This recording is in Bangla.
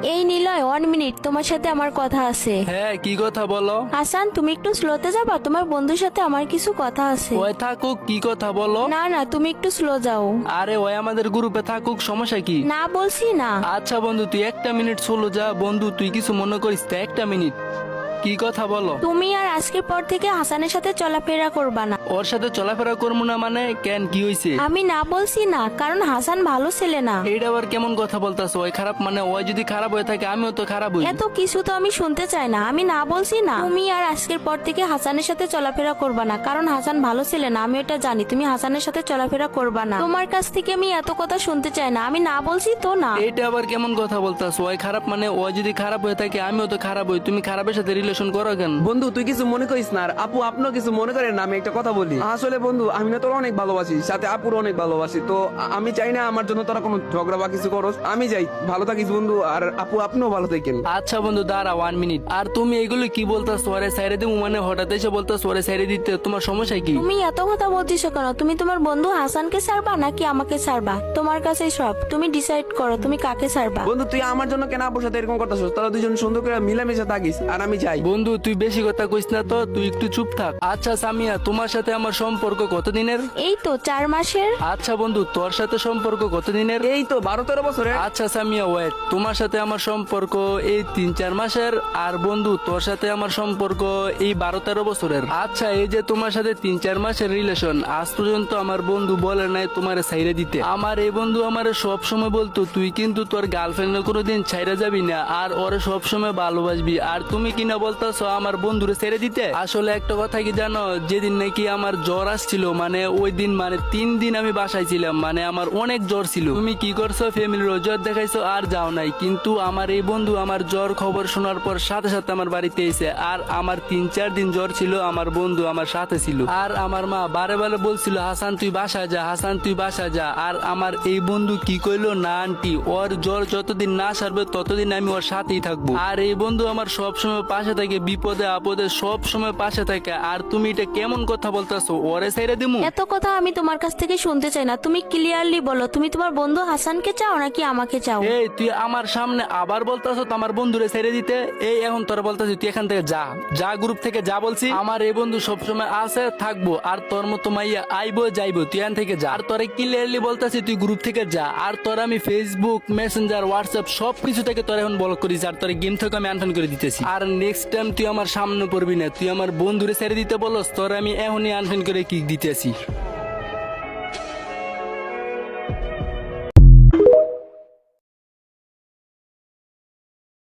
এই নিলয় 1 মিনিট, তোমার সাথে আমার কথা আছে। হ্যাঁ, কি কথা বলো? হাসান, তুমি একটু স্লোতে যাবা, তোমার বন্ধুর সাথে আমার কিছু কথা আছে। ওই থাকুক, কি কথা বলো? না না, তুমি একটু স্লো যাও। আরে ওই আমাদের গ্রুপে থাকুক, সমস্যা কি? না বলছি না। আচ্ছা বন্ধু, তুই 1 মিনিট চলো যা। বন্ধু তুই কিছু মনে করিস তো, 1 মিনিট, কি কথা বলো? তুমি আর আজকের পর থেকে হাসানের সাথে চলাফেরা করবা না। ওর সাথে চলাফেরা করবো না মানে? কেন, কি হয়েছে? আমি না বলছি না, কারণ হাসান ভালো ছেলে না। এইটা আবার কেমন কথা বলতাছ? ওই খারাপ মানে? ওই যদি খারাপ হয়ে থাকে আমিও তো খারাপ হই। এত কিছু তো আমি শুনতে চাই না। আমি না বলছি না। তুমি আর আজকের পর থেকে হাসানের সাথে চলাফেরা করবা না, কারণ হাসান ভালো ছেলে না, আমি এটা জানি। তুমি হাসানের সাথে চলাফেরা করবা না। তোমার কাছ থেকে আমি এত কথা শুনতে চাই না। আমি না বলছি তো না। এইটা আবার কেমন কথা বলতাছ? ওই খারাপ মানে? ওই যদি খারাপ হয়ে থাকে আমিও তো খারাপ হই। তুমি খারাপের সাথে রিলেশন করো কেন? বন্ধু তুই কিছু মনে করিস না, আর আপু আপনিও কিছু মনে করেন না। আমি একটা কথা বলি, আসলে বন্ধু আমি না তোর অনেক ভালোবাসি, সাথে আপুর অনেক ভালোবাসি। তো আমি চাই না আমার জন্য তোরা কোনো ঝগড়া বা কিছু করস। আমি যাই, ভালো থাকিস বন্ধু, আর আপু আপনিও ভালো থাকেন। আচ্ছা বন্ধু দাঁড়া 1 মিনিট। আর তুমি এগুলো কি বলতাছ? ওরে সাইরে দিমু মানে? হঠাৎ এসে বলতাছ ওরে সাইরে দিতে, তোমার সমস্যা কি? তুমি এত কথা বলতেছো কেন? তুমি তোমার বন্ধু হাসানকে ছাড়বা নাকি আমাকে ছাড়বা? তোমার কাছে সব, তুমি ডিসাইড করো তুমি কাকে ছাড়বা। বন্ধু তুই আমার জন্য কেন আপুর সাথে এরকম করতেছিস? তোরা দুজন সুন্দর করে মিলামিশা থাকিস, আর আমি যাই। বন্ধু তুই বেশি কথা কইস না তো, তুই একটু চুপ থাক। আচ্ছা সামিয়া, তোমার সাথে আমার সম্পর্ক কতদিনের? এই তো 4 মাসের। আচ্ছা বন্ধু, তোর সাথে সম্পর্ক কতদিনের? এই তো 12-13 বছরে। আচ্ছা সামিয়া ওয়েট, তোমার সাথে আমার সম্পর্ক এই 3-4 মাসের। আর বন্ধু তোর সাথে আমার সম্পর্ক এই 12-13 বছরের। আচ্ছা এই যে তোমার সাথে 3-4 মাসের রিলেশন, আজ পর্যন্ত আমার বন্ধু বলে নাই তোমার ছাইরে দিতে। আমার এই বন্ধু আমার সব সময় বলতো তুই কিন্তু তোর গার্লফ্রেন্ড কোনোদিন ছাইরা যাবি না, আর ওরে সব সময় ভালোবাসবি। আর তুমি কিনা বলতাছো আমার বন্ধুরে ছেড়ে দিতে। আসলে একটা কথা কি জানো, যেদিন নাকি আমার জ্বর আসছিল, মানে ওই দিন মানে 3 দিন আমি বাসায় ছিলাম, মানে আমার অনেক জ্বর ছিল। তুমি কি করছো, ফ্যামিলির জ্বর দেখাইছো আর যাও নাই। কিন্তু আমার এই বন্ধু আমার জ্বর খবর শোনার পর সাথে সাথে আমার বাড়িতে এসে, আর আমার 3-4 দিন জ্বর ছিল, আমার বন্ধু আমার সাথে ছিল। আর আমার মা বারে বারে বলছিল হাসান তুই বাসা যা, হাসান তুই বাসা যা। আর আমার এই বন্ধু কি কইলো, না আন্টি ওর জ্বর যতদিন না সারবে ততদিন আমি ওর সাথেই থাকবো। আর এই বন্ধু আমার সব সময় পাশে থাকে, বিপদে আপদে সব সময় পাশে থাকে। আর তুমি এটা কেমন কথা বলতেছো, ওরে ছাইরা দিমু? এত কথা আমি তোমার কাছ থেকে শুনতে চাই না। তুমি ক্লিয়ারলি বলো, তুমি তোমার বন্ধু হাসানকে চাও নাকি আমাকে চাও? এই তুই আমার সামনে আবার বলতাছো তো আমার বন্ধুরে ছেড়ে দিতে। এই এখন তোরা বলতাছিস তুই এখান থেকে যা, যা গ্রুপ থেকে যা বলছি। আমার এই বন্ধু সবসময় আছে থাকবো, আর তোর মতো মাইয়া আইবো যাইবো, তুই এখান থেকে যা। আর তোরে ক্লিয়ারলি বলতাছি তুই গ্রুপ থেকে যা। আর তোর আমি ফেসবুক, মেসেঞ্জার, হোয়াটসঅ্যাপ সবকিছু থেকে তোর এখন ব্লক করিস, আর তোর গেম থেকে আমি আনফ্রেন্ড করে দিতেছি। আর নেক্সট টাইম তুই আমার সামনে পড়বি না। তুই আমার বন্ধুরে ছেড়ে দিতে বলস, তোর আমি এখনই আনফ্রেন্ড করে কিক দিতেছি।